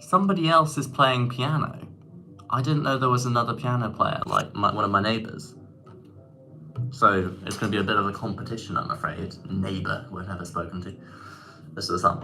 Somebody else is playing piano. I didn't know there was another piano player, like one of my neighbours. So it's going to be a bit of a competition, I'm afraid. Neighbour we've never spoken to. This is the song.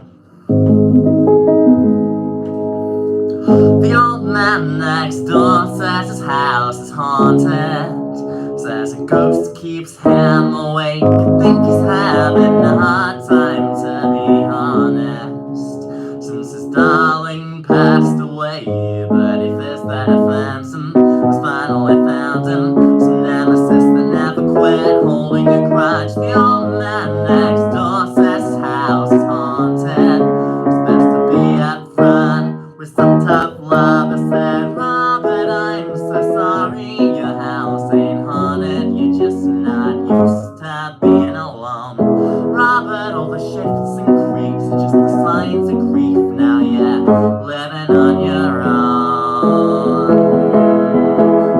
The old man next door says his house is haunted. Says a ghost keeps him awake. I think he's having a hard time, to be honest, since his darling passed away. But he fears that a phantom has finally found him, some nemesis that never quit, holding a grudge. The old man next door says his house is haunted. It's best to be up front with some tough love. I said, Robert, I'm so sorry, your house ain't haunted, you're just not used to being alone. Robert, all the shifts and creaks are just the signs of grief. Now you're living on your own.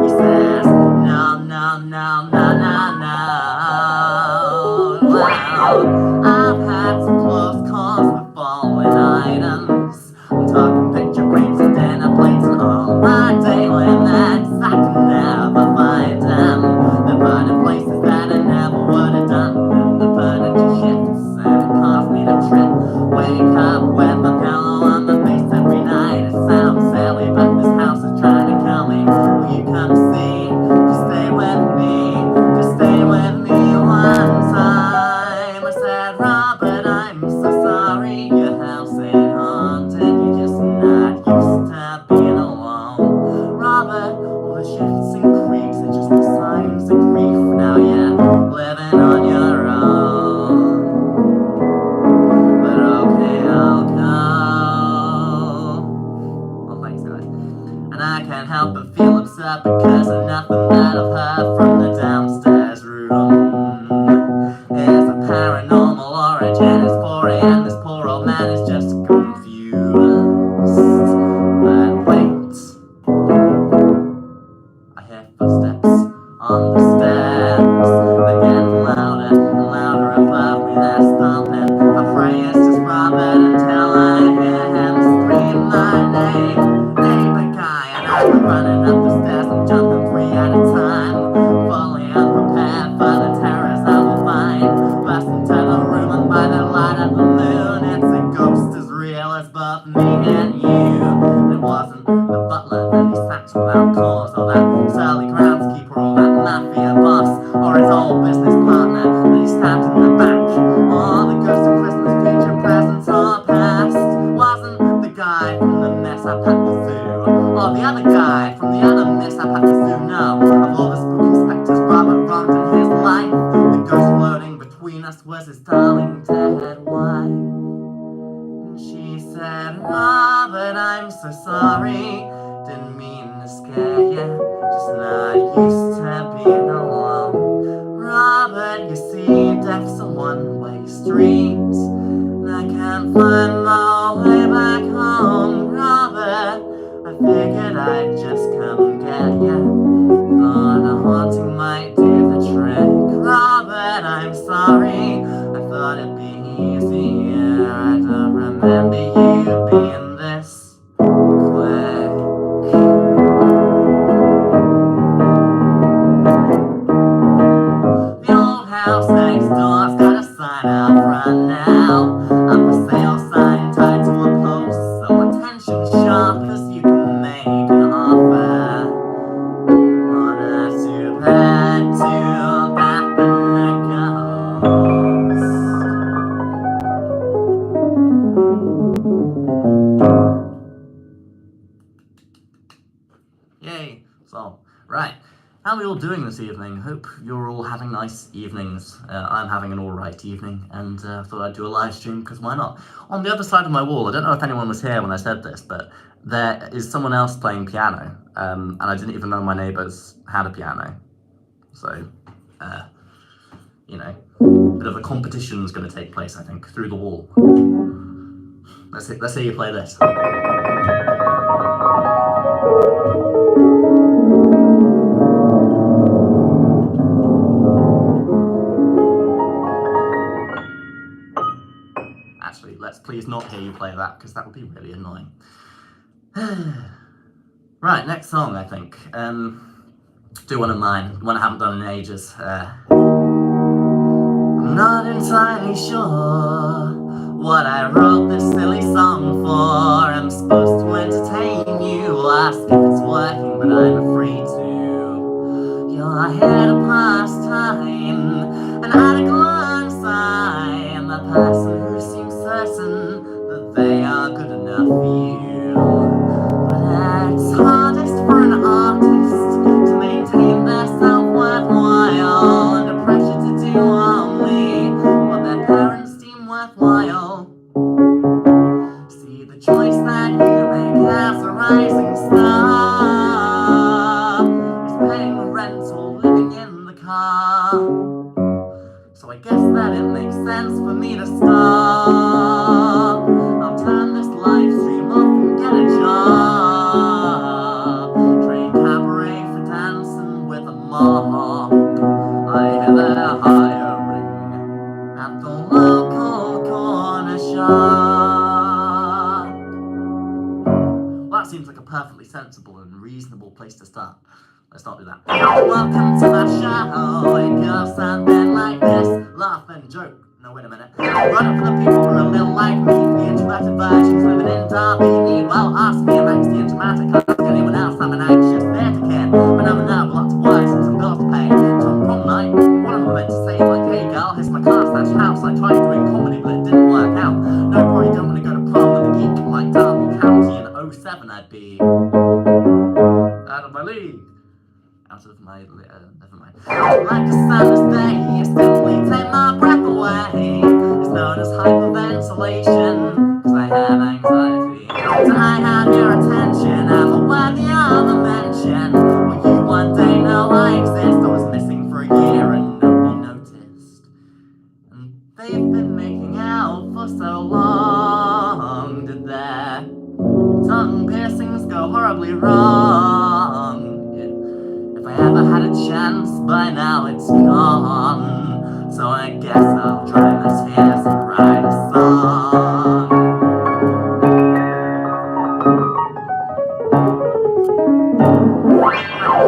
He says, no, no, no, no, no, no. Well, I've had some close calls with fallen items. I'm talking picture frames and dinner plates and all my day limits. I can never find them. They're put in places that I never would have done. And the furniture shifts and it caused me to trip. Wake up with my pillow on my face every night. It sounds silly, but this house is trying to kill me. Will you come see? Just stay with me. Just stay with me one time. I said, Robert, I'm so sorry, your house ain't haunted, you're just not used to being alone. Robert, all the shifts and creaks are just the signs of grief. Now you're living on your own. But okay, I'll go. Well, thanks, guys. And I can't help but feel upset because of nothing that I've heard from the downstairs room. Is a paranormal origin, it's 4 a.m. This poor old man is just confused. But wait, I hear footsteps on the stairs. They're getting louder and louder above me. They're stomping. I pray it's just Robert until I hear him scream my name. Neighbor guy, and I'm running up the stairs. I'm jumping 3 at a time, fully unprepared for the terrors I will find. Burst into the room and by the light of the moon, it's a ghost as real as both me and you. And it wasn't the butler that he sacked without cause, or that surly groundskeeper, or that mafia boss, or his old business partner that he stabbed in the back, or the ghost of Christmas future, present or past. Wasn't the guy from the mishap at the zoo, or the other guy from the other mishap at the zoo. No, of all the spooky specters Robert wronged in his life, the ghost floating between us was his darling dead wife. And she said, Robert, I'm so sorry, didn't mean to scare you, just not used to being alone. Robert, you see, death's a one-way street, and I can't find my way back home. Robert, I figured I'd just come get you, thought a haunting might do the trick. Robert, I'm sorry, I thought it'd be easier. I don't remember you being this quick. The old house next door's got a sign out front now, a for sale sign tied to a post, so attention shoppers, you can make an offer on a two-bed, two-bath and a ghost. Yay! So, right. How are we all doing this evening? Hope you're all having nice evenings. I'm having an alright evening, and thought I'd do a live stream, because why not? On the other side of my wall, I don't know if anyone was here when I said this, but there is someone else playing piano, and I didn't even know my neighbours had a piano. So, you know, a bit of a competition is going to take place, I think, through the wall. Let's hear you play this. Actually, let's please not hear you play that, because that would be really annoying. Right, next song, I think. Do one of mine, one I haven't done in ages. I'm not entirely sure what I wrote this silly song for. I'm supposed to entertain you, ask if it's working, but I'm afraid to. You're here to pass time, an article sign, the person who seems certain that they are good enough for you. But it's hardest for an artist to maintain their self-worth while under pressure to do only what their parents deem worthwhile. See, the choice that you make as a rising star is paying the rent or living in the car. So I guess that it makes sense for me to stop. I'll turn this live stream off and get a job. Trade cabaret for dancing with a mohawk. I hear they're hiring at the local corner shop. Well, that seems like a perfectly sensible and reasonable place to start. Let's not do that. Welcome to my show. It goes something like this. Laugh and joke. No, wait a minute. Run it for the people who are a little like me. The introverted virgins living in Derby. Need well, ask me. I'm actually dramatic. Ask anyone else. I'm an anxious theatre kid. But I'm a nerve. Lots of work. Some bills to pay. From prom night. What am I meant to say? Like, hey girl, here's my car slash house. I tried doing comedy, but it didn't work out. No, probably don't want to go to prom with a geek like Derby County in 07. I'd be out of my league. Out of my, never mind. Like a summer's day, you simply take my breath away. It's known as hyperventilation, cause I have anxiety. So I have your attention, I'm worthy of a mention. Will you one day know I exist? I was missing for a year and nobody noticed. And they've been making out for so long. Did their tongue piercings go horribly wrong? If I ever had a chance, by now it's gone. So I guess I'll try my tears and write a song.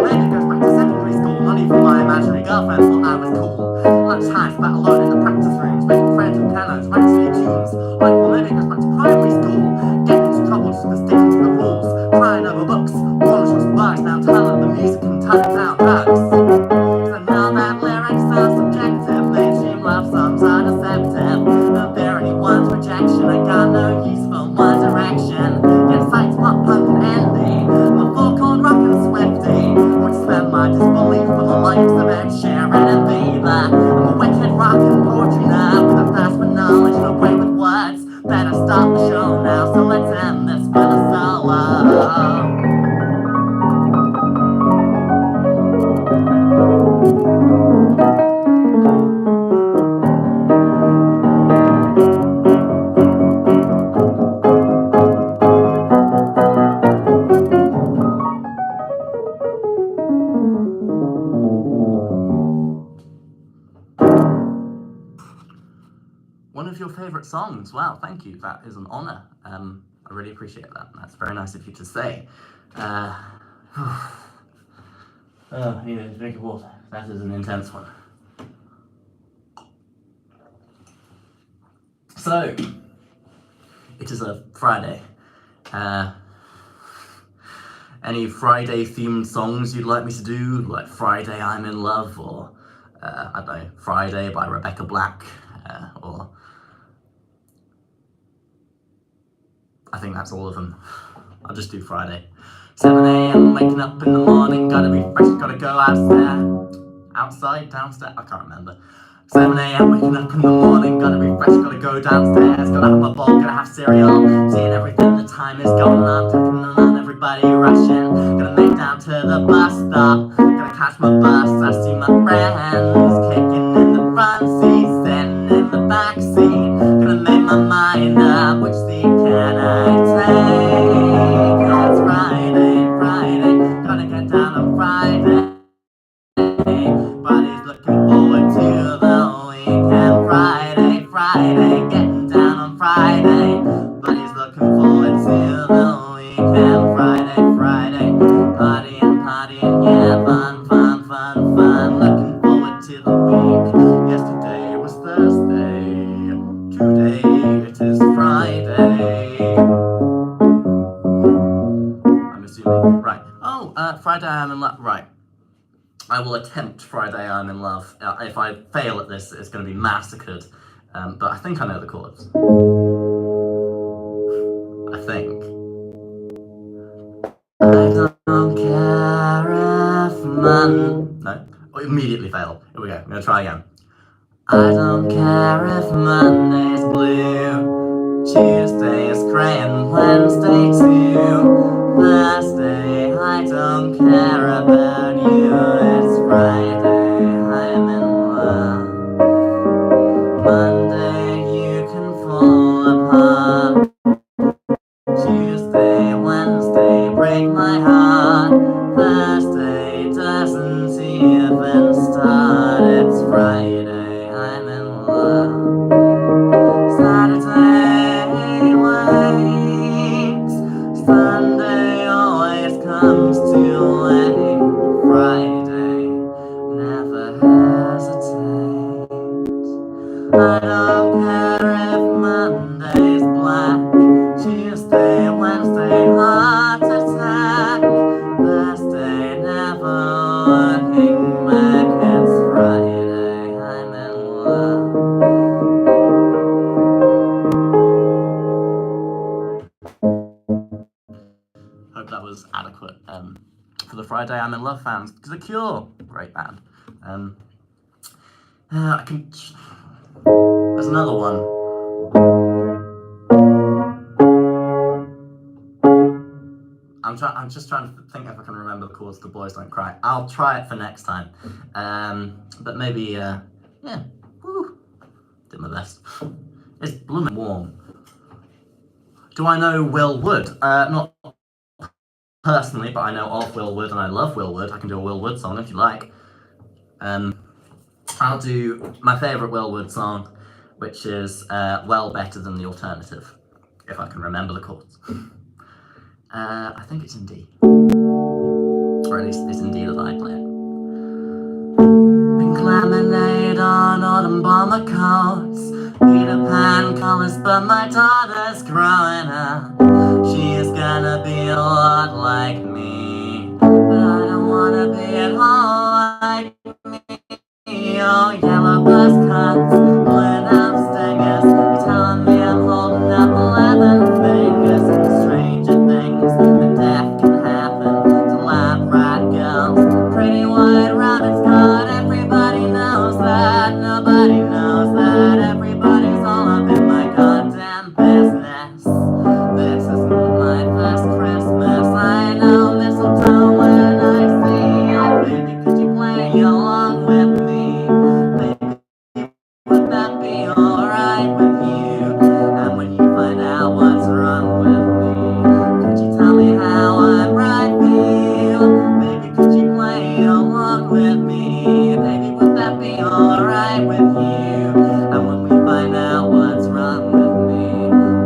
Maybe it goes back to secondary school. Not even my imaginary girlfriend thought I was cool. Lunch time spent alone in the practice rooms, making friends with pianos, writing new tunes. Like, well, maybe it goes back to primary school. Getting into trouble just for sticking to the rules. Crying over books, monitors, works, now talent, the music and turning down drugs. So now that lyrics are subjective, mainstream love songs are deceptive. Don't fear anyone's rejection, I got no use for one direction. Get sights, pop, punk and indie. I'm a full-chord rock and Swiftie. Would spend my disbelief for the likes of Ed Sheeran and Bieber. I'm a wicked rock and poetry nerd with a thirst for knowledge and a way with words. Better start the show now, so let's end this with a solo. One of your favourite songs. Wow, thank you. That is an honour. I really appreciate that. That's very nice of you to say. I need a drink of water. That is an intense one. So, it is a Friday. Any Friday-themed songs you'd like me to do? Like Friday I'm in Love, or I don't know, Friday by Rebecca Black, or I think that's all of them. I'll just do Friday. 7 a.m. waking up in the morning, gotta be fresh, gotta go outside, downstairs, I can't remember. 7 a.m. waking up in the morning, gotta be fresh, gotta go downstairs, gotta have my bowl, gotta have cereal, seeing everything, the time is going on, taking on everybody rushing, gonna make down to the bus stop, gonna catch my bus, I see my friends kicking in the front seat, sitting in the back seat, gonna make my mind up, which seat can I take? It's Friday, gonna get down on Friday. Everybody's looking forward to the weekend. Friday, getting down on Friday. Everybody's looking forward to the weekend. Friday I'm in love. Right. I will attempt Friday I'm in love. If I fail at this, it's going to be massacred. But I think I know the chords. I think. I don't care if No. Oh, immediately fail. Here we go. I'm going to try again. I don't care if Monday's blue, Tuesday's grey and Wednesday too. Thursday, I don't care about you. It's Friday, I'm in love. Monday, you can fall apart. Tuesday, Wednesday, break my heart. Thursday doesn't even start. It's Friday, I'm in love. Saturday waits. Sunday always comes too late. Friday, never hesitate. I don't care if Monday's black. Tuesday, Wednesday, heart attack. Thursday, never looking back. It's Friday, I'm in love. Hope that was adequate for the Friday I'm in Love fans. The Cure, great band. There's another one. I'm just trying to think if I can remember the chords to Boys Don't Cry. I'll try it for next time. But maybe, yeah. Woo. Did my best. It's blooming warm. Do I know Will Wood? Not personally, but I know of Will Wood and I love Will Wood. I can do a Will Wood song if you like. I'll do my favourite Will Wood song, which is Well Better Than the Alternative, if I can remember the chords. I think it's in D. Or at least it's in D that I play it. Pink lemonade on autumn bomber coats, Peter Pan colours, but my daughter's growing up. She's gonna be a lot like me, but I don't wanna be at all like me. Oh, yellow bus cuts, pulling out stingers, you're telling me I'm holding up 11 fingers. And stranger things that death can happen to lab rat girls. Pretty white rabbits, God, everybody knows that. Nobody knows that. Everybody's all up in my goddamn business. This isn't my first Christmas. I know mistletoe when I see it. Baby, could you play along with me? Would that be alright with you? And when you find out what's wrong with me, could you tell me how I'm right for you? Baby, could you play along with me? Baby, would that be alright with you? And when we find out what's wrong with me,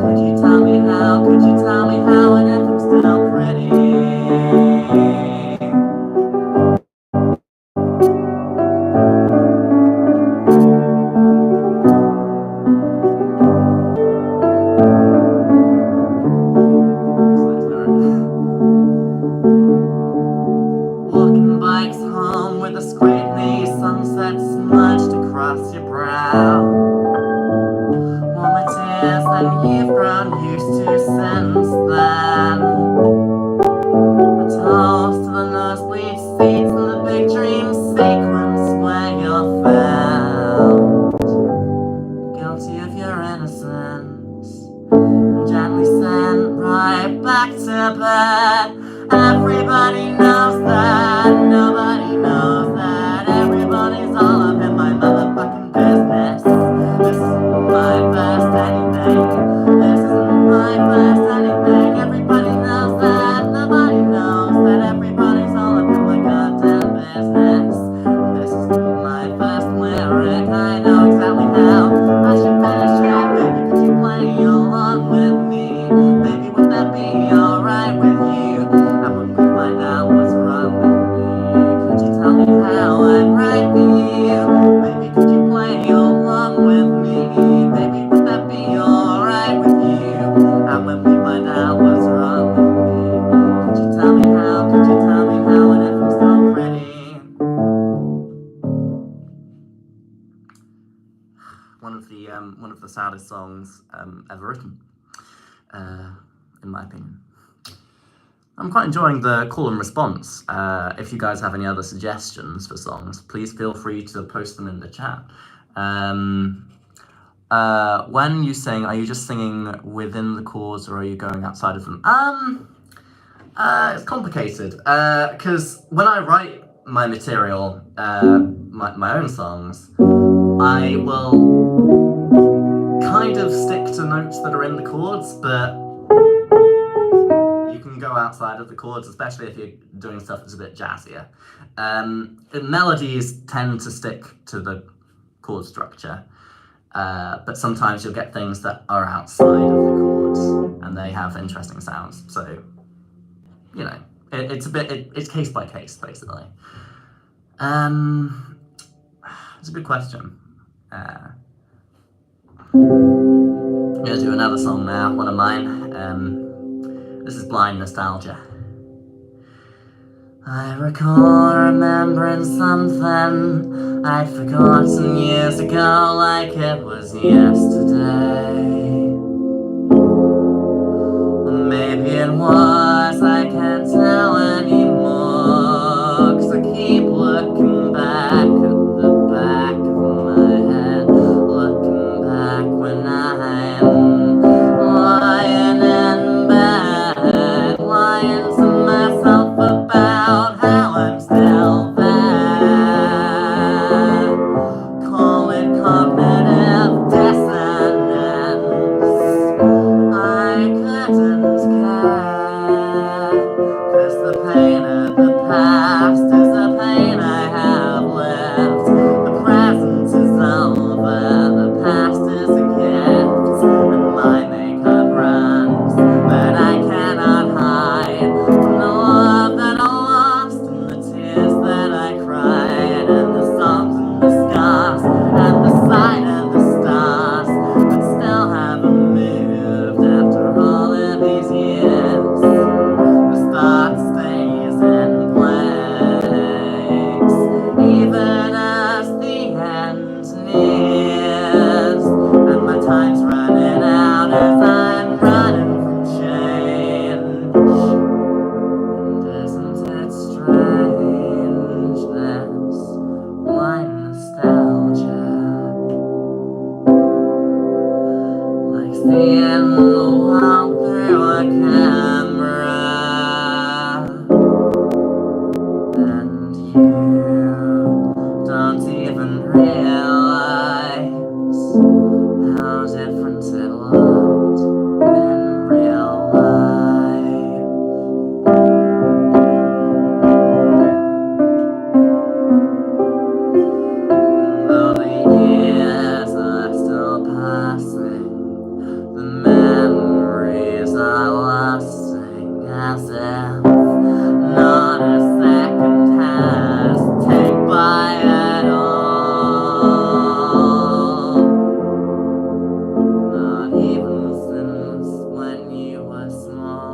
could you tell me how? Could you tell me how? And if I'm still pretty? Walking bikes home with a scraped knee, sunset smudged across your brow. Warmer tears than you've grown used to since then. A toast to the nosebleed seats and the big dream sequence where you're found guilty of your innocence and gently sent right back to bed. Everybody knows that, nobody knows that. Everybody's all up in my motherfucking business. This isn't my first anything. This isn't my first anything. Everybody knows that, nobody knows that. Everybody's all up in my goddamn business. This isn't my first lyric. I know exactly how I should finish it. Baby, could you play along with me? Baby, would that be alright with you? And when we find out what's wrong with me, could you tell me how I'm right for you? Baby, could you play along with me? Baby, would that be alright with you? And when we find out what's wrong with me, could you tell me how? Could you tell me how? And the saddest songs ever written, in my opinion. I'm quite enjoying the call and response. If you guys have any other suggestions for songs, please feel free to post them in the chat. When you sing, are you just singing within the chords or are you going outside of them? It's complicated, because when I write my material, my own songs, I will kind of stick to notes that are in the chords, but you can go outside of the chords, especially if you're doing stuff that's a bit jazzier. Melodies tend to stick to the chord structure, but sometimes you'll get things that are outside of the chords, and they have interesting sounds, so, you know, it's case by case, basically. It's a good question. I'm gonna do another song now, one of mine. This is Blind Nostalgia. I recall remembering something I'd forgotten years ago, like it was yesterday. Maybe it was, I can't tell anymore, 'cause I keep looking back at the back of my head, looking back when I'm lying in bed, lying to myself about how I'm still there. Call it cognitive dissonance. I couldn't care, 'cause the pain of the past is the pain I have left. The present is over, the past is a gift, and my makeup runs, but I cannot hide from the love that I lost, and the tears that I cried, and the songs and the scars, and the sight of the stars, but still haven't moved after all of these years. The start stays in place, even as the end nears, and my time's running out as I'm running from change. And isn't it strange, this blind nostalgia, like seeing the world through a camera, and you don't even realize how different it looked in real life. Though the years are still passing, the memories are lasting, as if not a second has taken by at all. Not even since when you were small.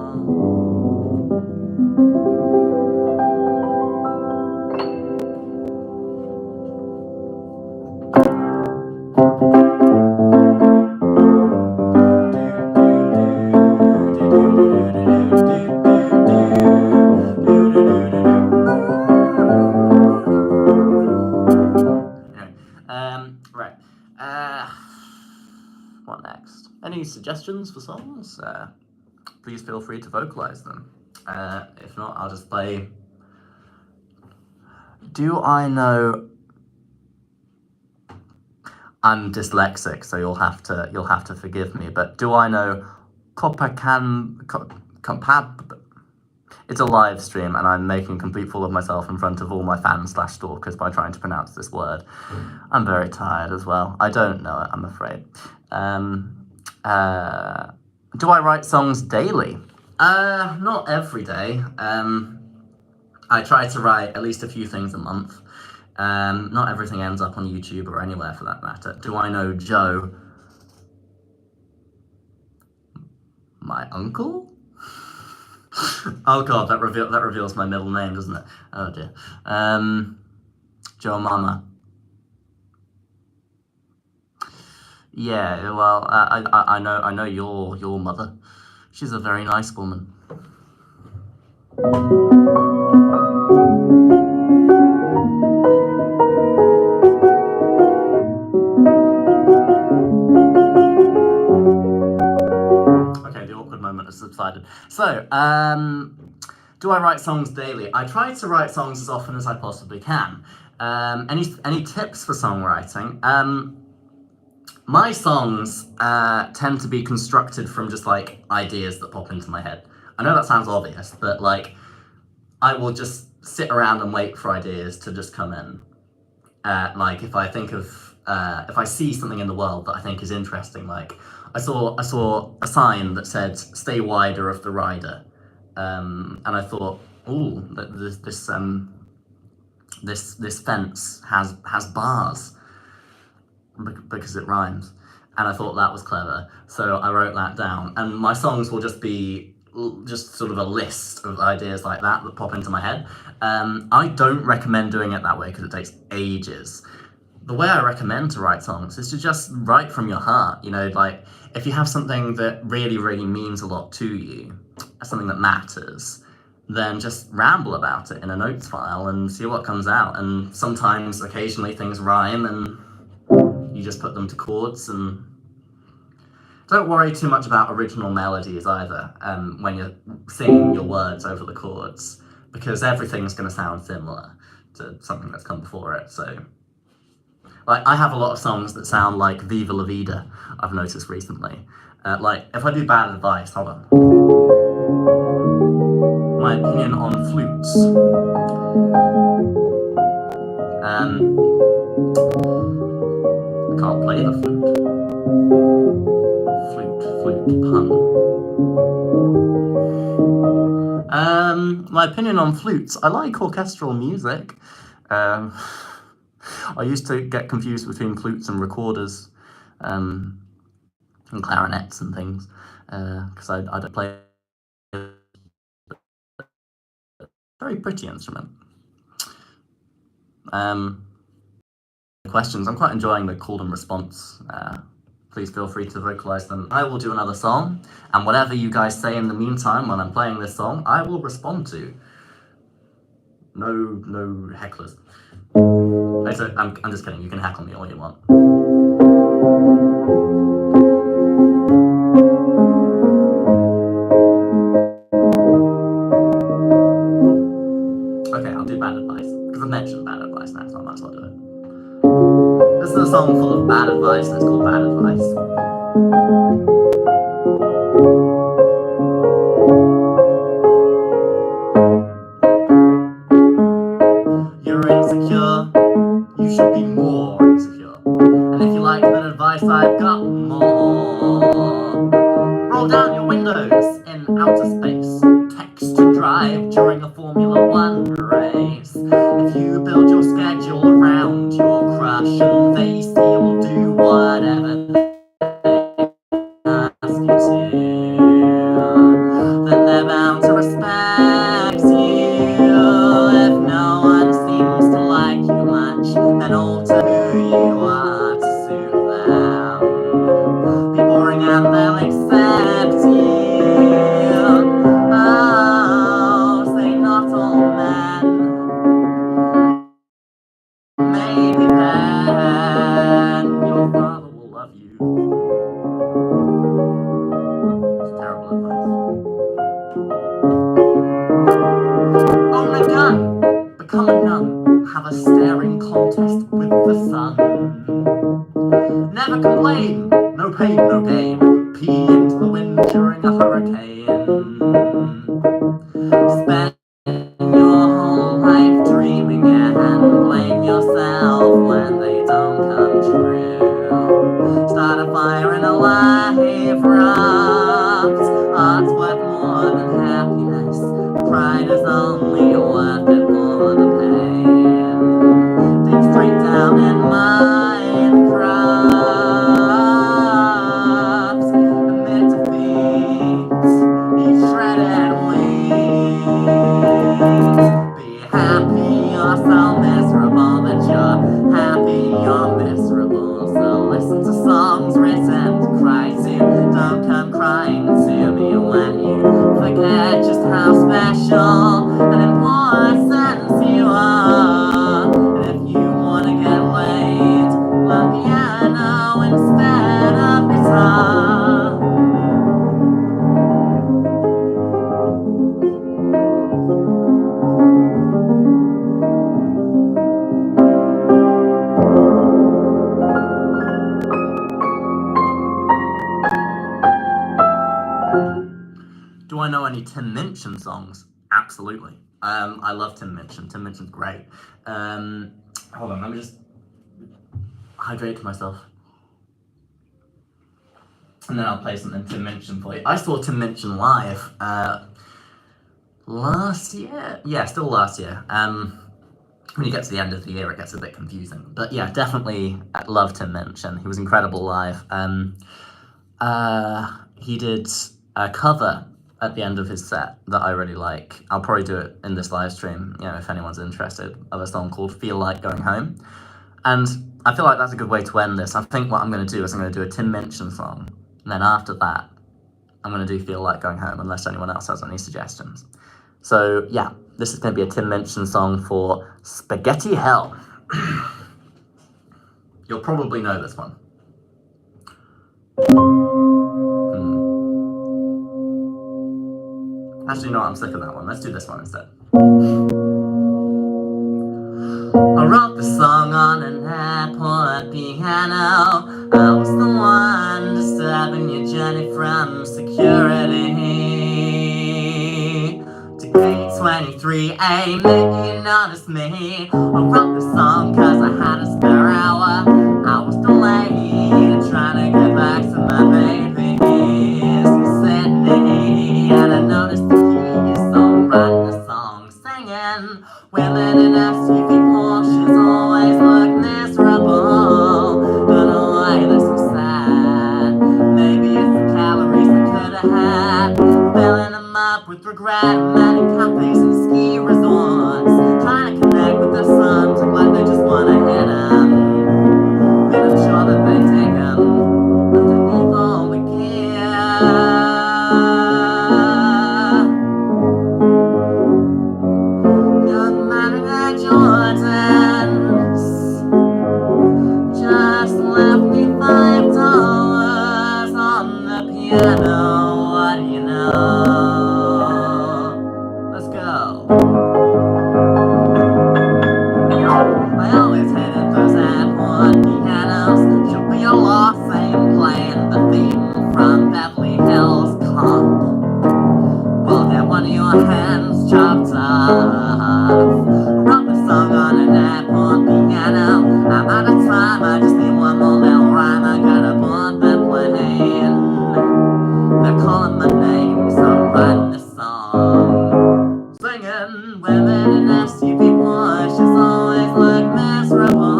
Right. What next? Any suggestions for songs? Please feel free to vocalize them. If not, I'll just play. Do I know? I'm dyslexic, so you'll have to forgive me. But do I know Compab? It's a live stream, and I'm making a complete fool of myself in front of all my fans/stalkers by trying to pronounce this word. I'm very tired as well. I don't know it, I'm afraid. Do I write songs daily? Not every day. I try to write at least a few things a month. Not everything ends up on YouTube or anywhere for that matter. Do I know Joe? My uncle? Oh god, that reveals my middle name, doesn't it? Oh dear. Joe Mama. Yeah, well, I know your mother. She's a very nice woman. Okay, the awkward moment has subsided. So, do I write songs daily? I try to write songs as often as I possibly can. Any tips for songwriting? My songs tend to be constructed from just like ideas that pop into my head. I know that sounds obvious, but like I will just sit around and wait for ideas to just come in. Like if I think of if I see something in the world that I think is interesting, like I saw a sign that said "Stay wider of the rider," and I thought, "Ooh, this fence has bars because it rhymes," and I thought that was clever. So I wrote that down, and my songs will just be just sort of a list of ideas like that that pop into my head. I don't recommend doing it that way because it takes ages. The way I recommend to write songs is to just write from your heart. You know, like if you have something that really, really means a lot to you, something that matters, then just ramble about it in a notes file and see what comes out. And sometimes, occasionally, things rhyme and you just put them to chords. And don't worry too much about original melodies either when you're singing your words over the chords, because everything's going to sound similar to something that's come before it. So like I have a lot of songs that sound like Viva La Vida, I've noticed recently. Like if I do Bad Advice, hold on. My opinion on flutes. I can't play the flute. Flute pun. My opinion on flutes. I like orchestral music. I used to get confused between flutes and recorders, and clarinets and things, because I don't play a very pretty instrument. Questions. I'm quite enjoying the call and response. Please feel free to vocalize them. I will do another song, and whatever you guys say in the meantime when I'm playing this song, I will respond to. No hecklers. I'm just kidding. You can heckle me all you want. Okay, I'll do Bad Advice because I've mentioned Bad Advice now, so I might as well do it. This is a song full of bad advice, and it's called Bad Advice. You're insecure, you should be more insecure. And if you like that advice, I've got more. Roll down your windows in outer space. Text to drive during a Formula One race. If you build your schedule around your crush and they will do whatever they ask you to, then they're bound to respect you. If no one seems to like you much, then alter who you are to suit them. Be boring and they'll accept you. Oh, say not all men. Maybe then your father will love you. It's terrible advice. Own a gun, become a nun, have a staring contest with the sun. Never complain, no pain, no gain. Pee into the wind during a hurricane. Spend your whole life dreaming and blame yourself when they don't come true. Start a fire in a life raft. Art's worth more than happiness. Pride is only worth it for the pain. Dig straight down in Minecraft. Admit defeat. Be shredded weak. Be happy you're so miserable that you're happy you're miserable. So listen to songs written how special and important you are. And if you wanna get laid, learn piano instead of guitar. Do I know any Tim Minchin songs? Absolutely. I love Tim Minchin. Tim Minchin's great. Hold on, let me just hydrate myself. And then I'll play something Tim Minchin for you. I saw Tim Minchin live last year. Yeah, still last year. When you get to the end of the year, it gets a bit confusing. But yeah, definitely love Tim Minchin. He was incredible live. He did a cover at the end of his set that I really like. I'll probably do it in this live stream, if anyone's interested, of a song called Feel Like Going Home. And I feel like that's a good way to end this. I think what I'm going to do is I'm going to do a Tim Minchin song, and then after that, I'm going to do Feel Like Going Home, unless anyone else has any suggestions. So yeah, this is going to be a Tim Minchin song for Spaghetti Hell. You'll probably know this one. Actually, no, I'm sick of that one. Let's do this one instead. I wrote the song on an airport piano. I was the one disturbing your journey from security to gate 23A. Maybe you noticed me. I wrote the song cause I had a spare hour. I was delayed trying to get back to my babies in Sydney, and I noticed the keys, so I'm writing a song singing. Women in SUV Porsches always look miserable. Don't know why they're so sad. Maybe it's the calories they could have had. Filling them up with regret. Men in cafes and ski resorts, trying to connect with their sons, look like they just want to hit them. But I'm sure that they dig them underneath all the gear. Piano, what do you know? Let's go. I always hated those airport pianos. Should be a law saying playing the theme from Beverly Hills Cop. Well, get one of your hands chopped off. Wrote the song on an airport piano. I'm out of time, I just need one more little rhyme. I gotta board the plane. They're calling my name, so I'm writing this song. Singing, women in SUV Porsches always look miserable.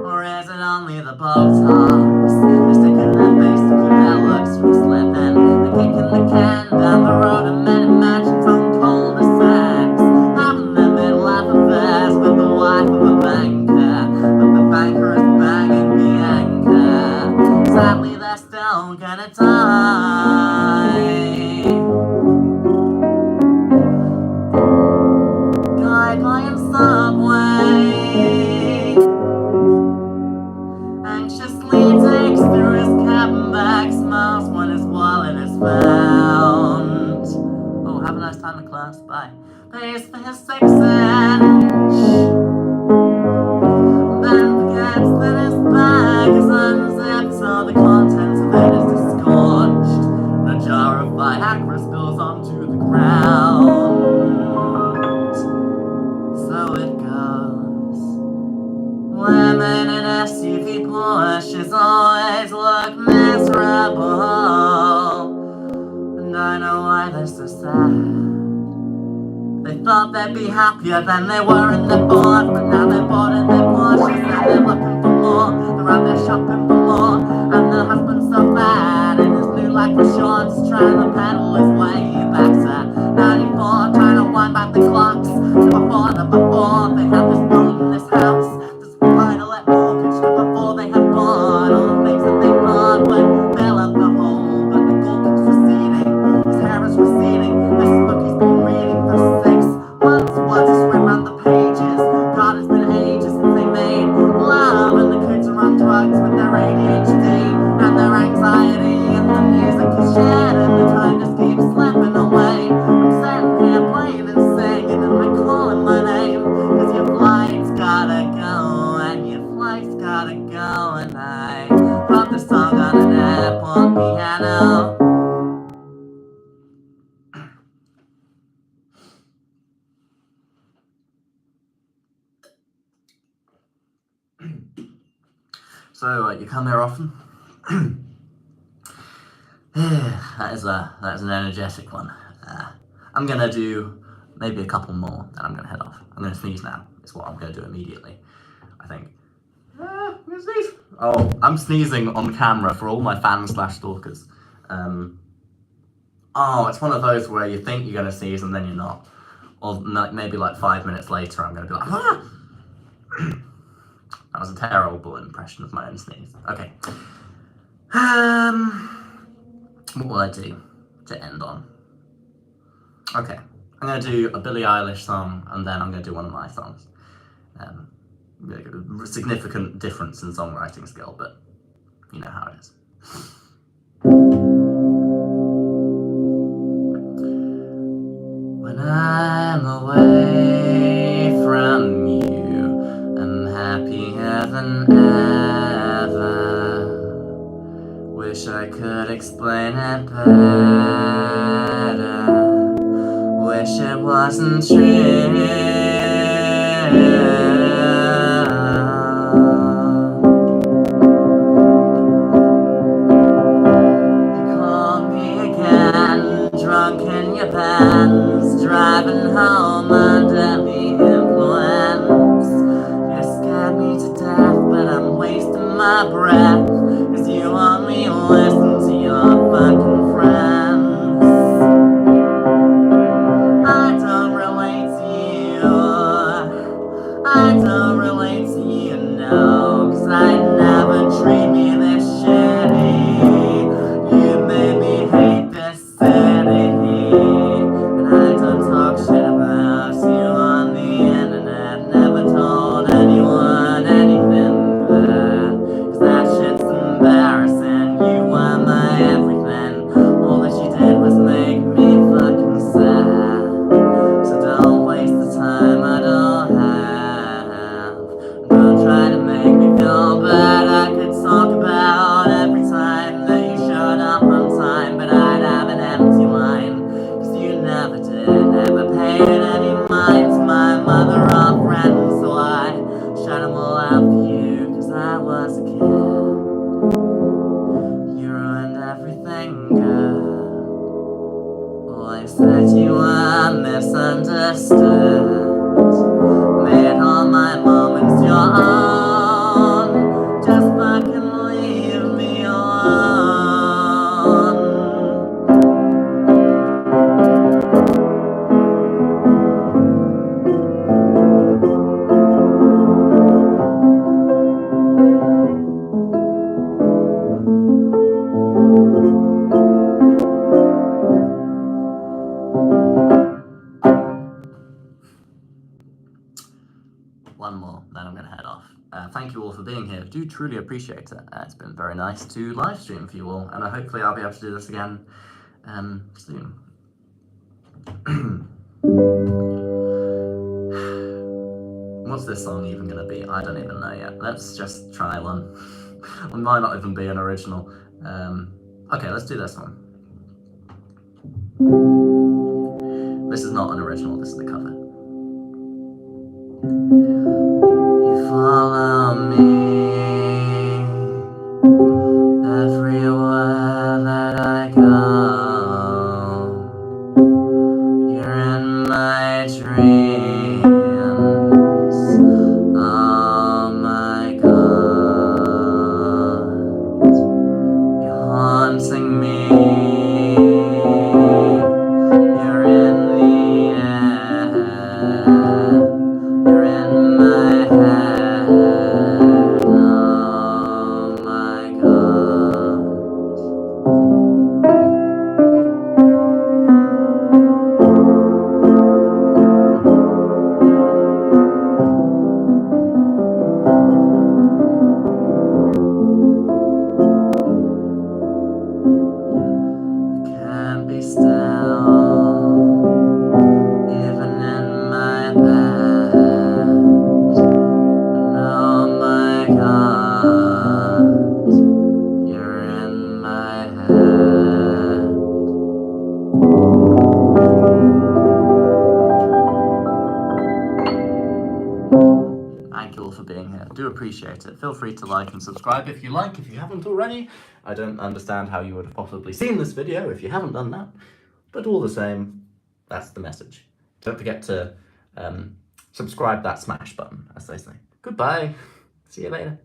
Or is it only the Botox? They're sticking their face to keep their looks from slipping. They're kicking the can down the road of many mansions on cul-de-sacs, having their midlife affairs with the wife of a banker. But the banker is banging Bianca. Sadly, they're still gonna die. Guy buying Subway anxiously takes through his cabin bag, smiles when his wallet is found. Oh, have a nice time in class, bye. Pays for his 6-inch, then forgets that his bag is unzipped, so the contents of it is disgorged. And a jar of Viagra spills onto the ground. So it goes. Women in SUV Porsches always look miserable, and I know why they're so sad. They thought they'd be happier than they were in their board, but now they're bored in their Porsches and they're looking for more. They're out there shopping for more, and their husband's so bad in his new lycra shorts, trying to pedal his way back to 94, trying to wind back the clocks to before they had this boat in this house, this final mortgage to before they had bought all the things that they thought would fill up the hole, but the gold keeps receding. His hair So, you come here often? that is an energetic one. I'm gonna do maybe a couple more, and I'm gonna head off. I'm gonna sneeze now. It's what I'm gonna do immediately, I think. I'm gonna sneeze. Oh, I'm sneezing on camera for all my fans/stalkers. Oh, it's one of those where you think you're gonna sneeze and then you're not. Or maybe like 5 minutes later, I'm gonna be like, ah! That was a terrible impression of my own sneeze. Okay. What will I do to end on? Okay, I'm gonna do a Billie Eilish song, and then I'm gonna do one of my songs. Significant difference in songwriting skill, but you know how it is. When I'm away from you, I'm happier than ever. Wish I could explain it better. Wish it wasn't true. You call me again, drunk in your pants, driving home under the influence. You scared me to death, but I'm wasting my breath, 'cause you only listen to your fucking friends. I don't relate to you. I don't relate to you, no, 'cause I never treat me this shitty. You made me hate this city, and I don't talk shit about you on the internet. Never told anyone anything bad, 'cause that shit's embarrassing. You were my everything. All that you did was make me fucking sad. So don't waste the time I don't have. Don't try to make me feel bad. I could talk about every time that you showed up on time, but I'd have an empty line, 'cause you never did, never paid any mind to my mother or friends. So I shut them all out for you, 'cause I was a kid. You ruined everything good. Always said you were misunderstood. Made all my moments your own. Just fucking leave me alone. One more, then I'm going to head off. Thank you all for being here. I do truly appreciate it. It's been very nice to live stream for you all, and hopefully I'll be able to do this again soon. What's this song even going to be? I don't even know yet. Let's just try one. It might not even be an original. Okay, let's do this one. This is not an original, this is a cover. You follow me everywhere that I go. You're in my dreams. Oh my God, you're haunting me. You're in the air. You're in Thank you all for being here. I do appreciate it. Feel free to like and subscribe if you like, if you haven't already. I don't understand how you would have possibly seen this video if you haven't done that. But all the same, that's the message. Don't forget to subscribe that smash button, as they say. Goodbye. See you later.